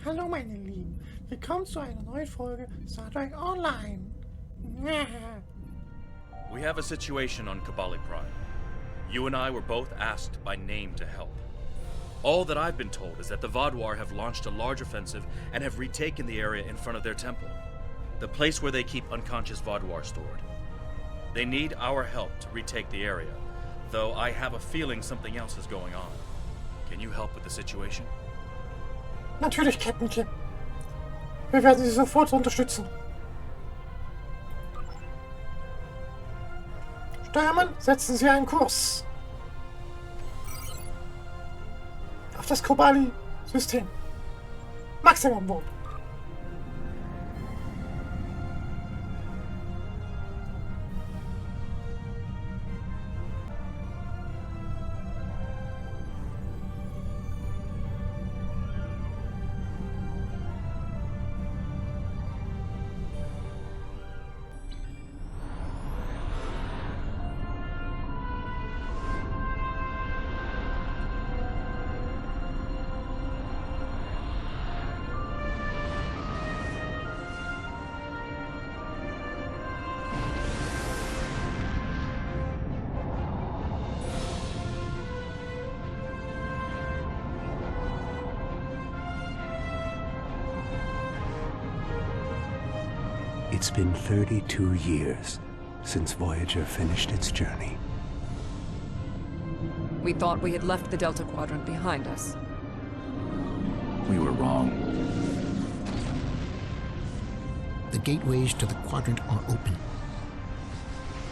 Hallo meine Lieben, willkommen zu einer neuen Folge Star Trek Online. We have a situation on Kabali Prime. You and I were both asked by name to help. All that I've been told is that the Vaadwaur have launched a large offensive and have retaken the area in front of their temple, the place where they keep unconscious Vaadwaur stored. They need our help to retake the area, though I have a feeling something else is going on. Can you help with the situation? Natürlich, Captain Kim. Wir werden Sie sofort unterstützen. Steuermann, setzen Sie einen Kurs auf das Kobali-System. Maximum Boot. It's been 32 years since Voyager finished its journey. We thought we had left the Delta Quadrant behind us. We were wrong. The gateways to the quadrant are open.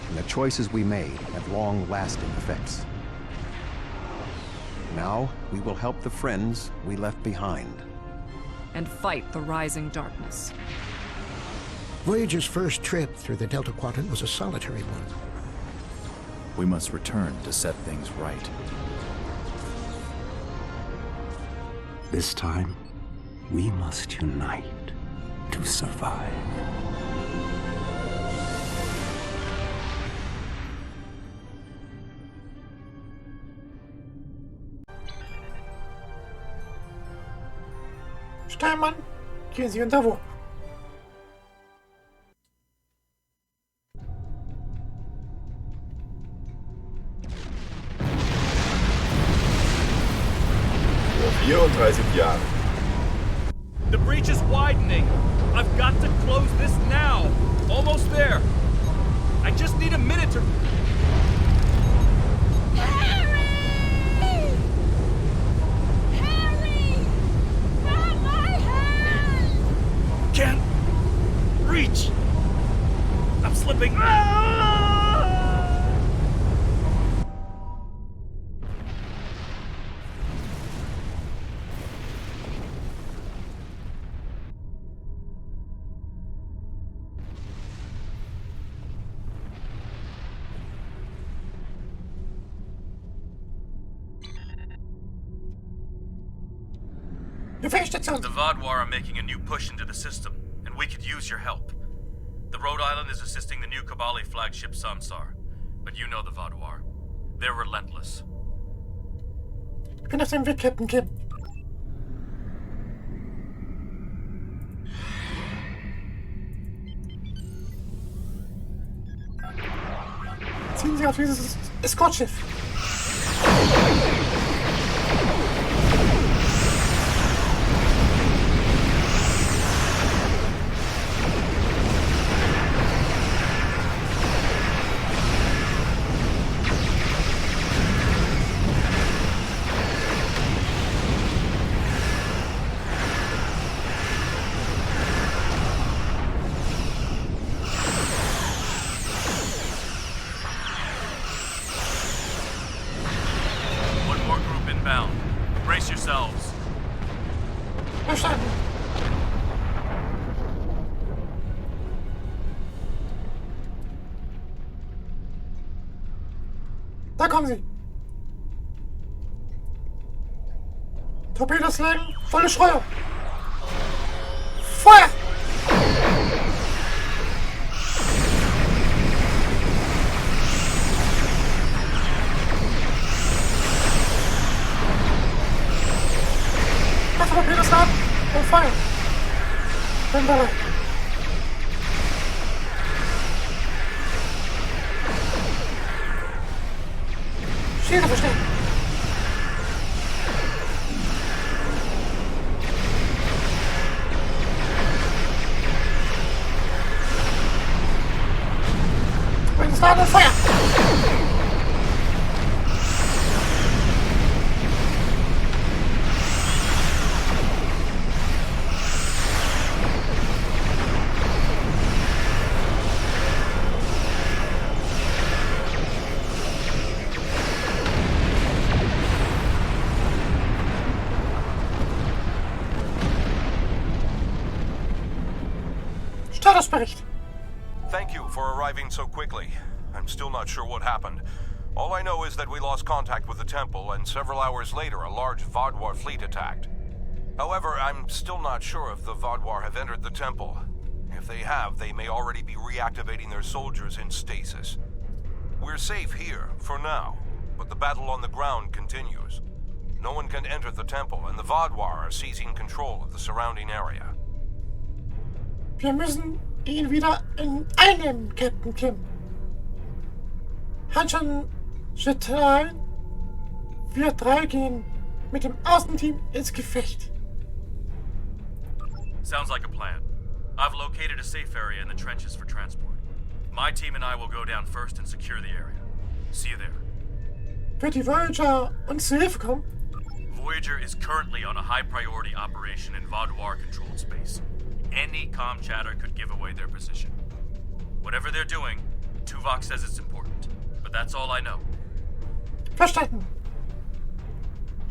And the choices we made have long-lasting effects. Now, we will help the friends we left behind. And fight the rising darkness. Voyager's first trip through the Delta Quadrant was a solitary one. We must return to set things right. This time, we must unite to survive. Steuermann, gehen Sie unter Warp. Vor 34 Jahren. The breach is widening. I've got to close this now. Almost there. I just need a minute to... Harry! Harry! Grab my hand! Can't reach. I'm slipping. Ah! Befehlsstation. The Vaadwaur are making a new push into the system, and we could use your help. The Rhode Island is assisting the new Kabali flagship Sansar, but you know the Vaadwaur. They're relentless. Ich bin auf dem Weg, Captain Kim. Ziehen Sie auf dieses Eskortschiff. One more group inbound. Brace yourselves. Verstanden. Da kommen sie. Torpedos legen, volle Schreuer. Feuer! Torpedos ab! Und Feuer. Bin bereit. Schilder verstärken. Und es war das Feuer. Statusbericht. Thank you for arriving so quickly. I'm still not sure what happened. All I know is that we lost contact with the temple, and several hours later a large Vaadwaur fleet attacked. However, I'm still not sure if the Vaadwaur have entered the temple. If they have, they may already be reactivating their soldiers in stasis. We're safe here, for now, but the battle on the ground continues. No one can enter the temple, and the Vaadwaur are seizing control of the surrounding area. Wir müssen ihn wieder einnehmen, Captain Kim. Hanschen, Teil, wir drei gehen mit dem Außenteam ins Gefecht. Sounds like a plan. I've located a safe area in the trenches for transport. My team and I will go down first and secure the area. See you there. Wird die Voyager uns zu Hilfe kommen? Voyager is currently on a high-priority operation in Vaadwaur-controlled space. Any comm chatter could give away their position. Whatever they're doing, Tuvok says it's important. But that's all I know. Verstanden.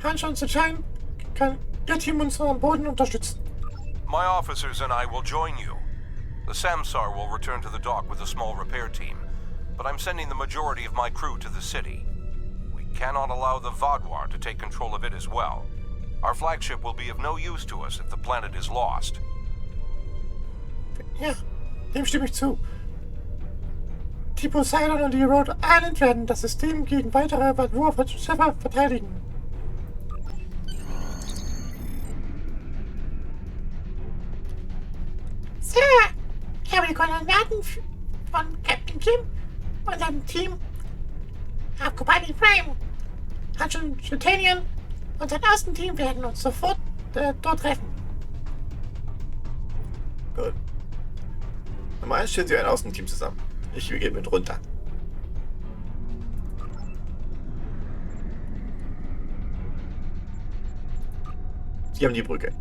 Hanschen und Teil kann ihr Team uns am Boden unterstützen. My officers and I will join you. The Samsar will return to the dock with a small repair team, but I'm sending the majority of my crew to the city. We cannot allow the Vaadwaur to take control of it as well. Our flagship will be of no use to us if the planet is lost. Ja, dem stimme ich zu. Die Poseidon und die Rhode Island werden das System gegen weitere Vaadwaur-Schiffe verteidigen. So, ich habe die Koordinaten von Captain Kim und seinem Team auf Kobani Prime. Hanschen Titanium und sein Außenteam werden uns sofort dort treffen. Gut. Nummer 1 stellen Sie ein Außenteam zusammen. Ich gehe mit runter. Sie haben die Brücke.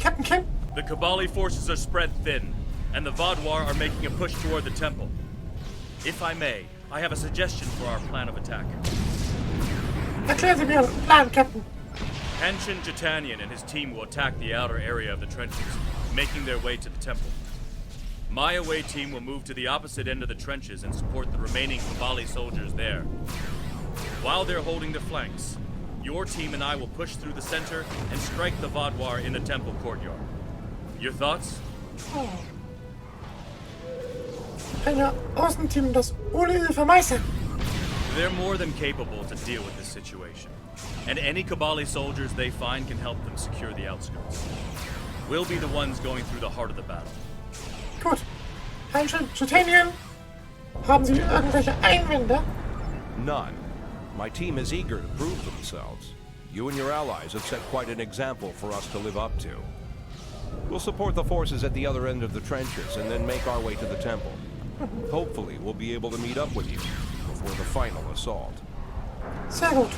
Captain Kim? The Kabali forces are spread thin, and the Vaadwaur are making a push toward the temple. If I may, I have a suggestion for our plan of attack. Erklären Sie mir Ihren Plan, Captain. Hanshin Jitanian and his team will attack the outer area of the trenches, making their way to the temple. My away team will move to the opposite end of the trenches and support the remaining Kabali soldiers there. While they're holding the flanks, your team and I will push through the center and strike the Vaadwaur in the temple courtyard. Your thoughts? Ein Außenteam, das ohne Hilfe meistern. They're more than capable to deal with this situation. And any Kabali soldiers they find can help them secure the outskirts. We'll be the ones going through the heart of the battle. Gut. Hanschen Titanium, haben Sie irgendwelche Einwände? None. My team is eager to prove themselves. You and your allies have set quite an example for us to live up to. We'll support the forces at the other end of the trenches and then make our way to the temple. Hopefully, we'll be able to meet up with you before the final assault. Sehr gut.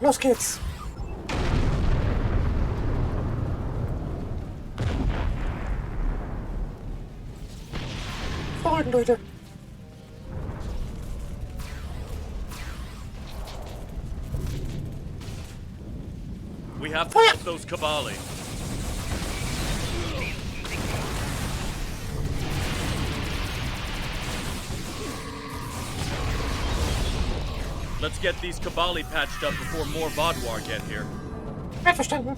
Los geht's. Vorrücken, Leute. We have to help those Kabali. Let's get these Kabali patched up before more Vaadwaur get here. Einverstanden.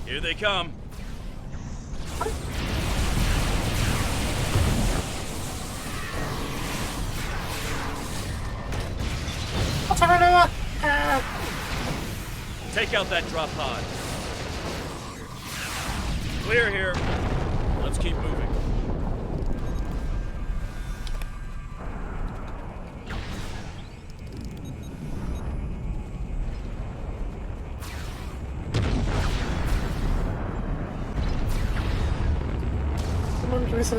Here they come. What's over Take out that drop pod. Clear here. Let's keep moving. gewisse...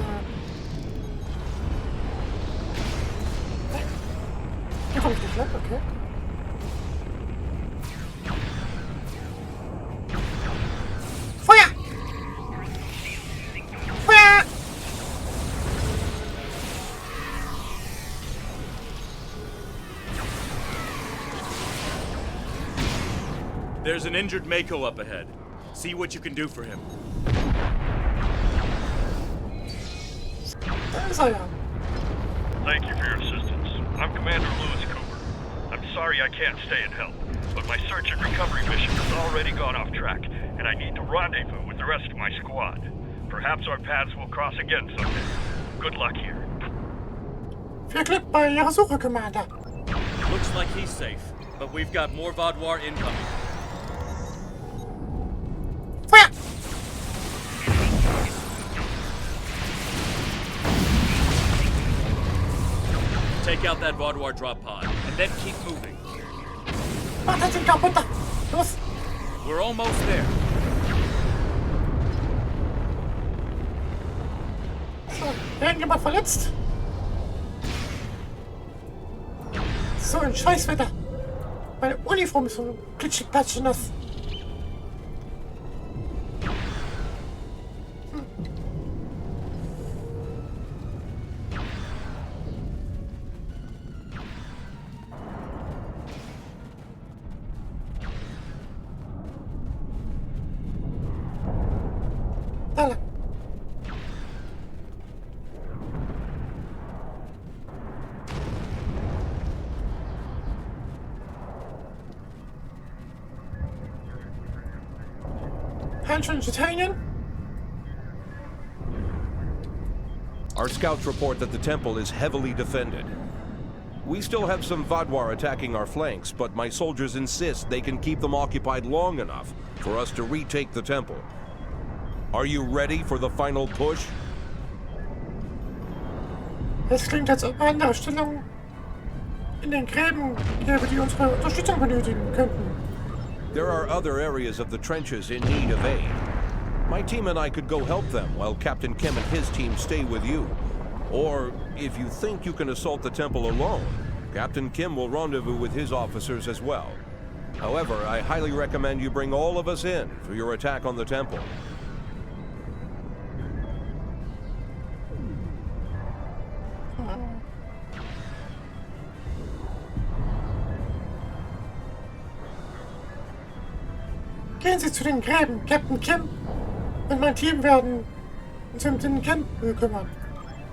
Hier komme ich nicht lang, okay. Feuer! Feuer! There's an injured Mako up ahead. See what you can do for him. Thank you for your assistance. I'm Commander Lewis Cooper. I'm sorry I can't stay and help, but my search and recovery mission has already gone off track, and I need to rendezvous with the rest of my squad. Perhaps our paths will cross again someday. Good luck here. Viel Glück bei Ihrer Suche, Commander. Looks like he's safe, but we've got more Vaadwaur incoming. Feuer! Take out that Vaadwaur drop pod, and then keep moving. Mach das Ding kaputt! Los! We're almost there. So, irgendjemand verletzt? So ein Scheißwetter. Meine Uniform ist so glitschig, patschig nass. Da lang. Handschuhe Titanium. Our scouts report that the temple is heavily defended. We still have some Vaadwaur attacking our flanks, but my soldiers insist they can keep them occupied long enough for us to retake the temple. Are you ready for the final push? Es klingt, als ob andere Stellungen in den Gräben gäbe, die unsere Unterstützung benötigen könnten. There are other areas of the trenches in need of aid. My team and I could go help them while Captain Kim and his team stay with you. Or, if you think you can assault the temple alone, Captain Kim will rendezvous with his officers as well. However, I highly recommend you bring all of us in for your attack on the temple. Gehen Sie zu den Gräben. Captain Kim und mein Team werden uns um den Kim kümmern.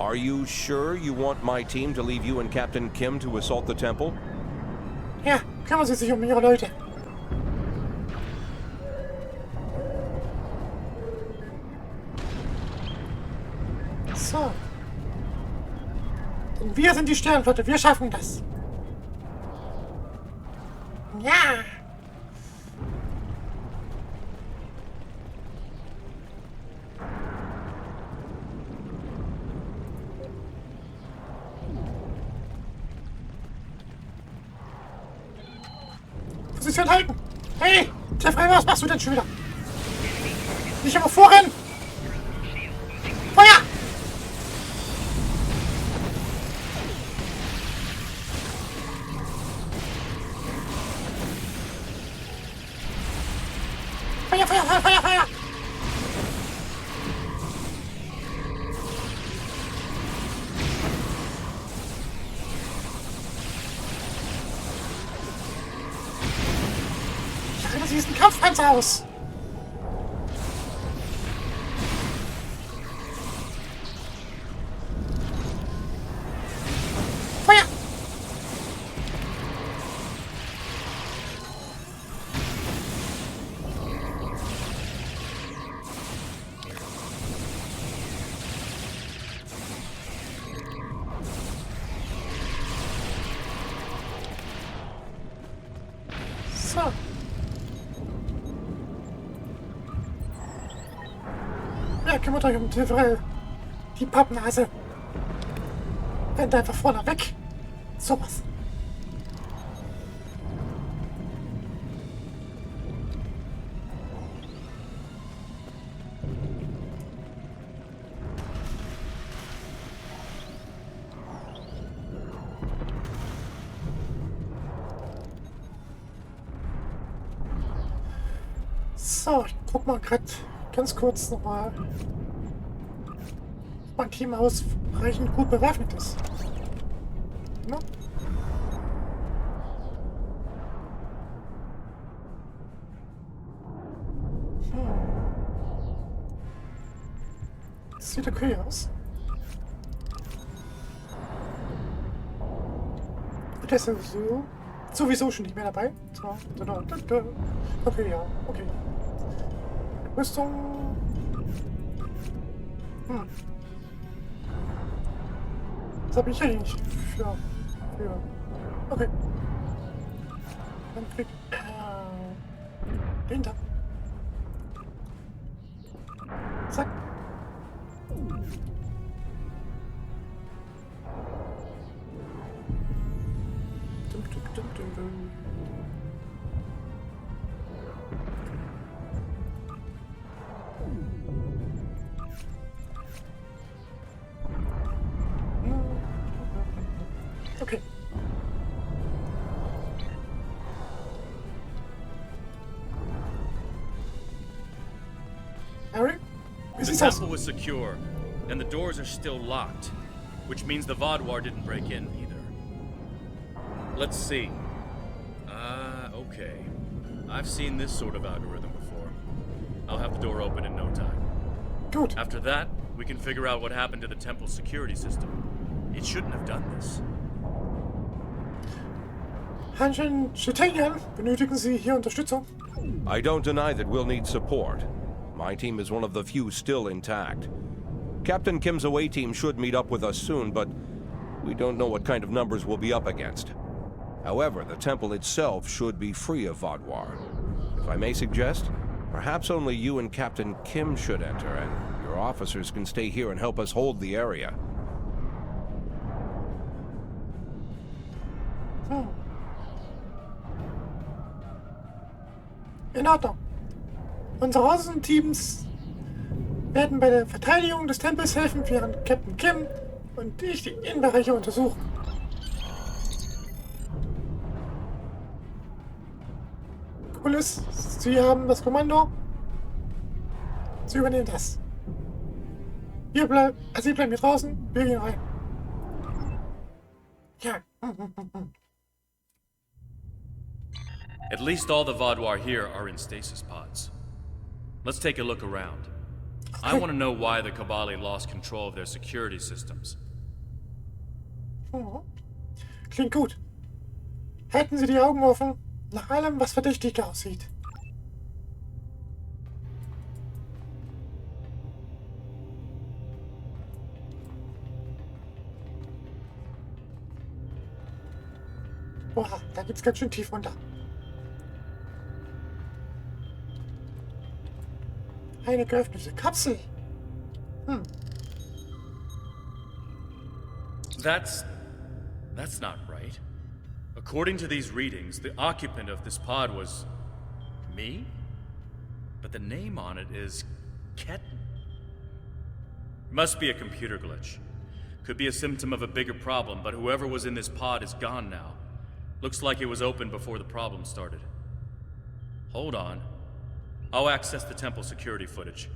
Are you sure you want my team to leave you and Captain Kim to assault the temple? Ja, kümmern Sie sich um Ihre Leute. So. Denn wir sind die Sternenflotte. Wir schaffen das. Ja. Position halten! Hey! Jeffrey, was machst du denn schon wieder? Nicht aber vorrennen! Feuer! Feuer, Feuer, Feuer, Feuer, Feuer! diesen Kampfpanzer aus. Feuer! So. Ja, kümmert euch um die Pappnase. Rennt einfach vorne weg. Sowas. So, ich guck mal gerade ganz kurz nochmal, ob mein Team ausreichend gut bewaffnet ist. Ne? Das sieht okay aus. Und der ist sowieso schon nicht mehr dabei. So, okay, ja, okay. Rüstung. Das habe ich eigentlich für. Okay. Dann krieg den da. Zack. Okay. Harry? The temple was secure, and the doors are still locked, which means the Vaadwaur didn't break in either. Let's see. Okay. I've seen this sort of algorithm before. I'll have the door open in no time. Good. After that, we can figure out what happened to the temple's security system. It shouldn't have done this. Hanschen Chitanian, benötigen Sie hier Unterstützung? I don't deny that we'll need support. My team is one of the few still intact. Captain Kim's away team should meet up with us soon, but we don't know what kind of numbers we'll be up against. However, the temple itself should be free of Vaadwaur. If I may suggest, perhaps only you and Captain Kim should enter, and your officers can stay here and help us hold the area. In Ordnung. Unsere Außenteams werden bei der Verteidigung des Tempels helfen, während Captain Kim und ich die Innenbereiche untersuchen. Cool ist, Sie haben das Kommando. Sie übernehmen das. Sie bleiben hier draußen, wir gehen rein. Ja. At least all the Vaadwaur here are in stasis pods. Let's take a look around. I want to know why the Kabali lost control of their security systems. Klingt gut. Halten Sie die Augen offen nach allem, was verdächtig aussieht. Boah, da geht's ganz schön tief runter. Eine geöffnete Kapsel. That's not right. According to these readings, the occupant of this pod was me? But the name on it is Ketten. Must be a computer glitch. Could be a symptom of a bigger problem, but whoever was in this pod is gone now. Looks like it was open before the problem started. Hold on. I'll access the temple security footage.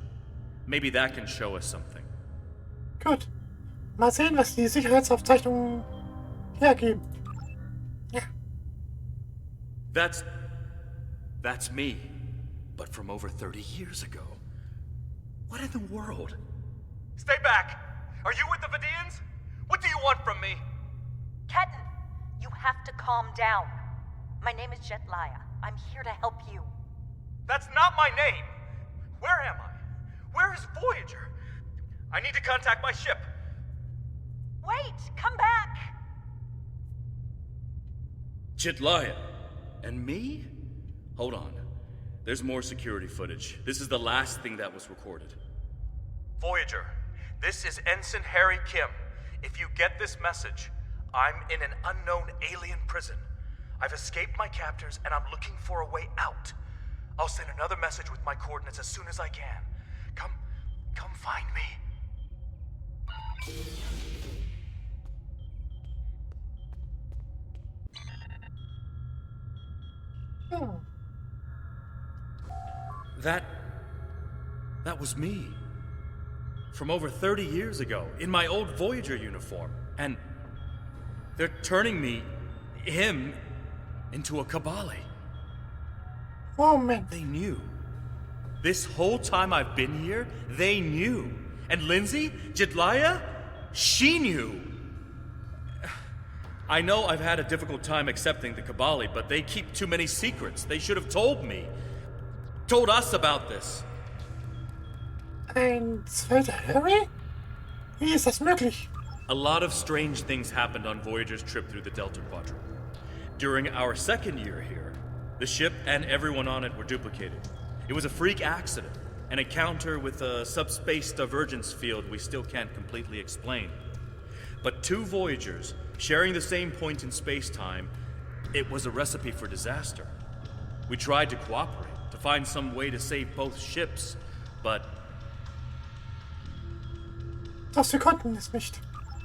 Maybe that can show us something. Gut. Mal sehen, was die Sicherheitsaufzeichnungen hergeben. Ja. That's me, but from over 30 years ago. What in the world? Stay back! Are you with the Vidians? What do you want from me? Ketan, you have to calm down. My name is Jetlaya. I'm here to help you. That's not my name! Where am I? Where is Voyager? I need to contact my ship. Wait! Come back! Jetlaya. And me? Hold on. There's more security footage. This is the last thing that was recorded. Voyager, this is Ensign Harry Kim. If you get this message, I'm in an unknown alien prison. I've escaped my captors and I'm looking for a way out. I'll send another message with my coordinates as soon as I can. Come find me. That was me. From over 30 years ago, in my old Voyager uniform. And they're turning him, into a Kabali. Oh man. They knew. This whole time I've been here, they knew. And Lindsay, Jetlaya, she knew. I know I've had a difficult time accepting the Kabali, but they keep too many secrets. They should have told me. Told us about this. Ein zweiter Harry? Wie ist das möglich? A lot of strange things happened on Voyager's trip through the Delta Quadrant. During our second year here, the ship and everyone on it were duplicated. It was a freak accident, an encounter with a subspace divergence field we still can't completely explain. But two Voyagers, sharing the same point in space-time, it was a recipe for disaster. We tried to cooperate, to find some way to save both ships, but... Doch sie konnten es nicht.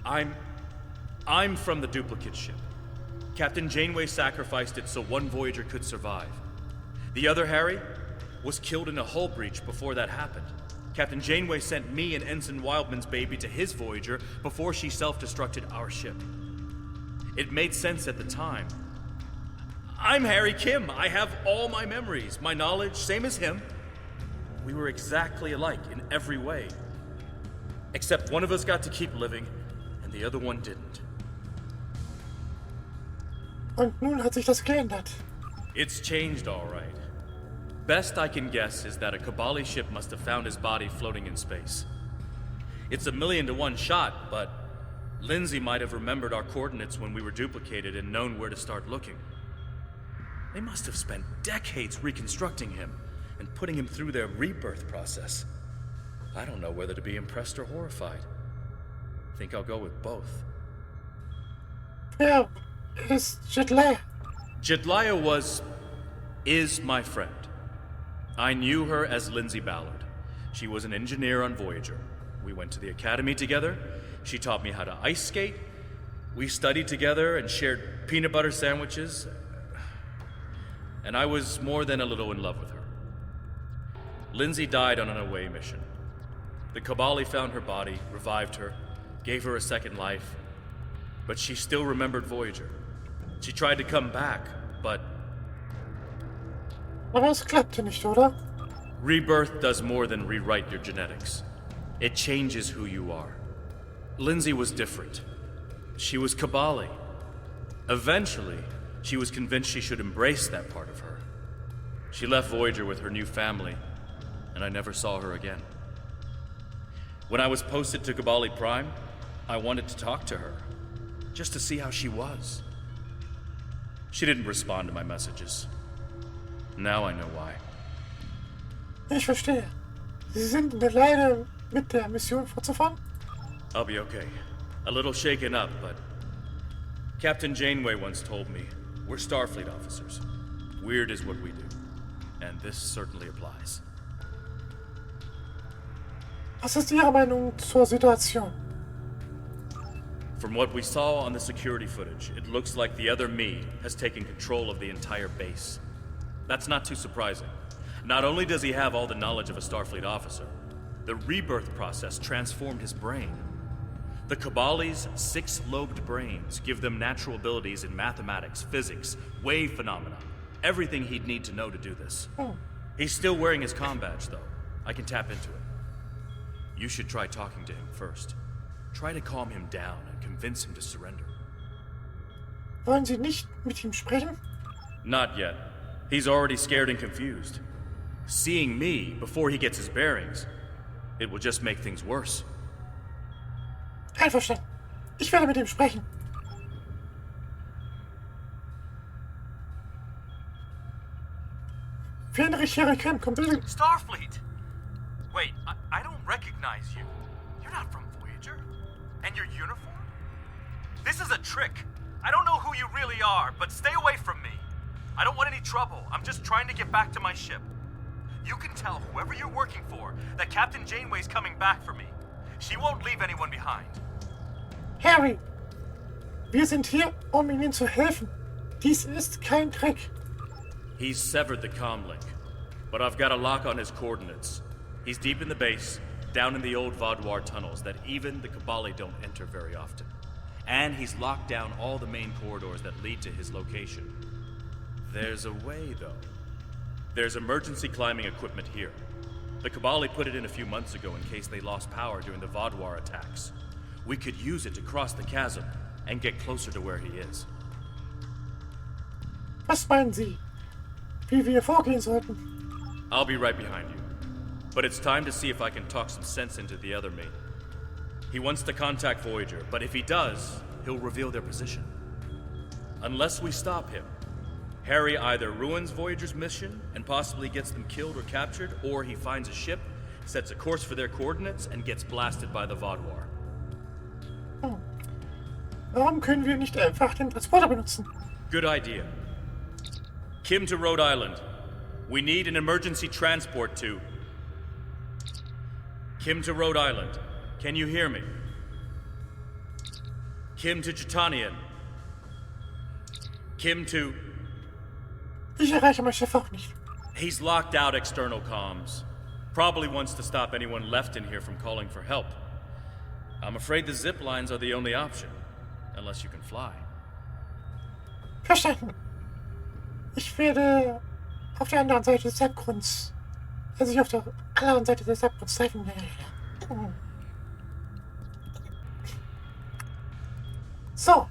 I'm from the duplicate ship. Captain Janeway sacrificed it so one Voyager could survive. The other, Harry, was killed in a hull breach before that happened. Captain Janeway sent me and Ensign Wildman's baby to his Voyager before she self-destructed our ship. It made sense at the time. I'm Harry Kim. I have all my memories, my knowledge, same as him. We were exactly alike in every way. Except one of us got to keep living, and the other one didn't. Und nun hat sich das geändert. It's changed, all right. Best I can guess is that a Kabali ship must have found his body floating in space. It's 1,000,000 to 1 shot, but Lindsay might have remembered our coordinates when we were duplicated and known where to start looking. They must have spent decades reconstructing him and putting him through their rebirth process. I don't know whether to be impressed or horrified. Think I'll go with both. Wer ist Jetlaya? Jetlaya is my friend. I knew her as Lindsay Ballard. She was an engineer on Voyager. We went to the academy together. She taught me how to ice skate. We studied together and shared peanut butter sandwiches. And I was more than a little in love with her. Lindsay died on an away mission. The Kabali found her body, revived her, gave her a second life. But she still remembered Voyager. She tried to come back, but... Aber es klappte nicht, oder? Rebirth does more than rewrite your genetics. It changes who you are. Lindsay was different. She was Kabali. Eventually, she was convinced she should embrace that part of her. She left Voyager with her new family, and I never saw her again. When I was posted to Kabali Prime, I wanted to talk to her, just to see how she was. She didn't respond to my messages. Now I know why. Ich verstehe. Sie sind in der Lage, mit der Mission fortzufahren? I'll be okay. A little shaken up, but... Captain Janeway once told me, we're Starfleet officers. Weird is what we do. And this certainly applies. Was ist Ihre Meinung zur Situation? From what we saw on the security footage, it looks like the other me has taken control of the entire base. That's not too surprising. Not only does he have all the knowledge of a Starfleet officer, the rebirth process transformed his brain. The Kabali's 6-lobed brains give them natural abilities in mathematics, physics, wave phenomena. everything he'd need to know to do this. Oh. He's still wearing his comm badge, though. I can tap into it. You should try talking to him first. Try to calm him down and convince him to surrender. Wollen Sie nicht mit ihm sprechen? Not yet. He's already scared and confused. Seeing me before he gets his bearings, it will just make things worse. Einverstanden. Ich werde mit ihm sprechen. Fähnrich Harry Kim, komm bitte. Starfleet! Wait, I don't recognize you. You're not from Voyager. And your uniform? This is a trick. I don't know who you really are, but stay away from me. I don't want any trouble. I'm just trying to get back to my ship. You can tell whoever you're working for that Captain Janeway's coming back for me. She won't leave anyone behind. Harry, wir sind hier, um Ihnen zu helfen. Dies ist kein Trick. He's severed the comm link, but I've got a lock on his coordinates. He's deep in the base, down in the old Vaudouar tunnels that even the Cabali don't enter very often. And he's locked down all the main corridors that lead to his location. There's a way, though. There's emergency climbing equipment here. The Cabali put it in a few months ago in case they lost power during the Vaudouar attacks. We could use it to cross the chasm and get closer to where he is. Was meinen Sie? Wie wir vorgehen sollten? I'll be right behind you. But it's time to see if I can talk some sense into the other mate. He wants to contact Voyager, but if he does, he'll reveal their position. Unless we stop him, Harry either ruins Voyager's mission and possibly gets them killed or captured, or he finds a ship, sets a course for their coordinates, and gets blasted by the Vaudouar. Warum können wir nicht einfach den Transporter benutzen? Good idea. Kim to Rhode Island. We need an emergency transport to... Kim to Rhode Island. Can you hear me? Kim to Chitanian. Kim to... Ich erreiche mein Chef auch nicht. He's locked out external comms. Probably wants to stop anyone left in here from calling for help. I'm afraid the zip lines are the only option. Unless you can fly. Verstanden. Ich werde auf der anderen Seite des Abgrunds, also ich auf der anderen Seite des Abgrunds treffen. So.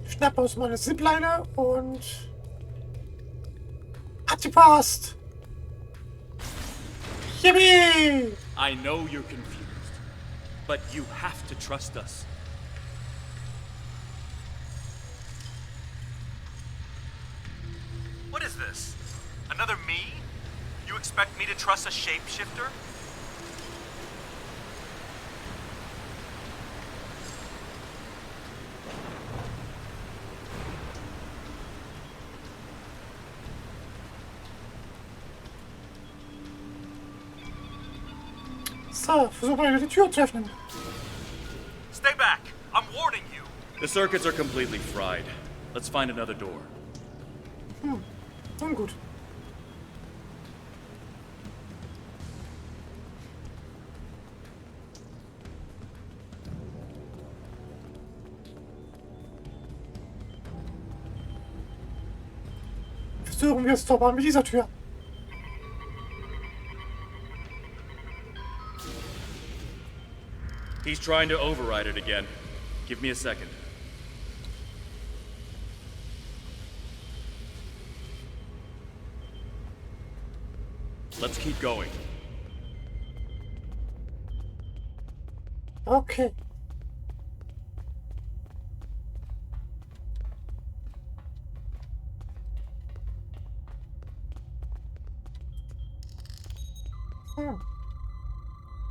Ich schnappe aus meiner Zipline und ab die Post. Yippee! I know you're confused, but you have to trust us. What is this? Another me? You expect me to trust a shapeshifter? So, versuch mal die Tür zu öffnen. Stay back! I'm warning you! The circuits are completely fried. Let's find another door. Nun gut. Versuchen wir es doch mal mit dieser Tür. He's trying to override it again. Give me a second. Let's keep going. Okay.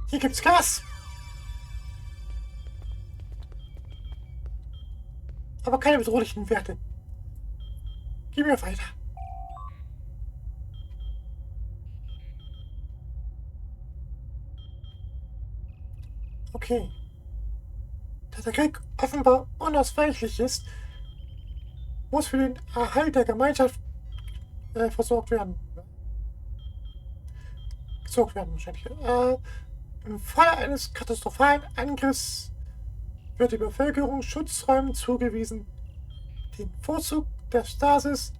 Hier gibt's Gas. Aber keine bedrohlichen Werte. Geh mir weiter. Okay. Da der Krieg offenbar unausweichlich ist, muss für den Erhalt der Gemeinschaft versorgt werden. Gesorgt werden wahrscheinlich. Im Falle eines katastrophalen Angriffs wird die Bevölkerung Schutzräumen zugewiesen. Den Vorzug der Stasis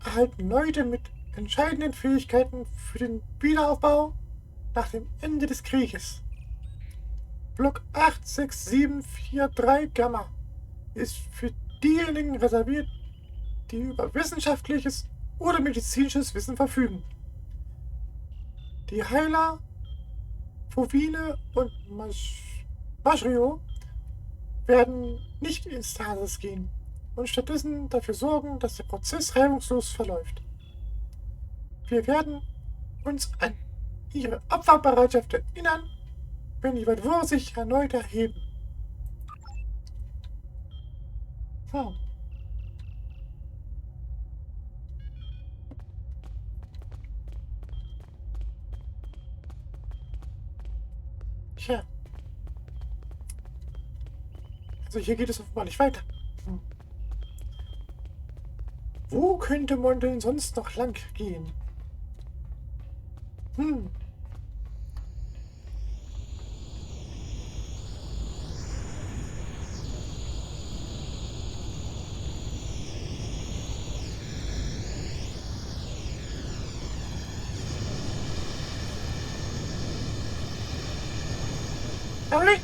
erhalten Leute mit entscheidenden Fähigkeiten für den Wiederaufbau nach dem Ende des Krieges. Block 86743 Gamma ist für diejenigen reserviert, die über wissenschaftliches oder medizinisches Wissen verfügen. Die Heiler, Fovine und Majrio werden nicht in Stasis gehen und stattdessen dafür sorgen, dass der Prozess reibungslos verläuft. Wir werden uns an ihre Opferbereitschaft erinnern, wenn die Vador sich erneut erheben. Tja. Also hier geht es offenbar nicht weiter. Wo könnte man denn sonst noch lang gehen? Only?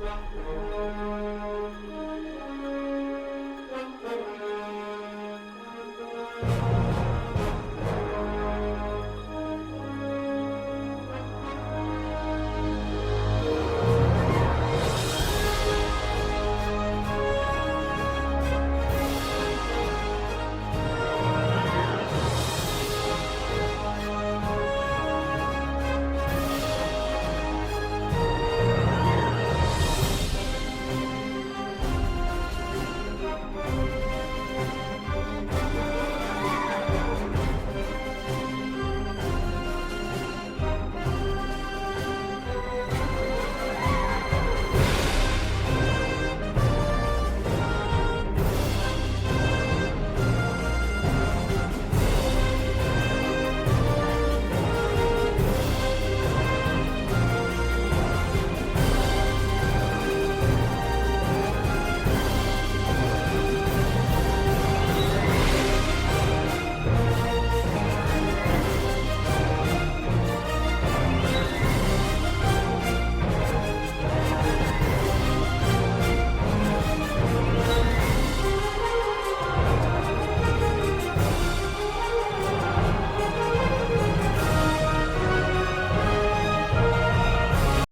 Huh.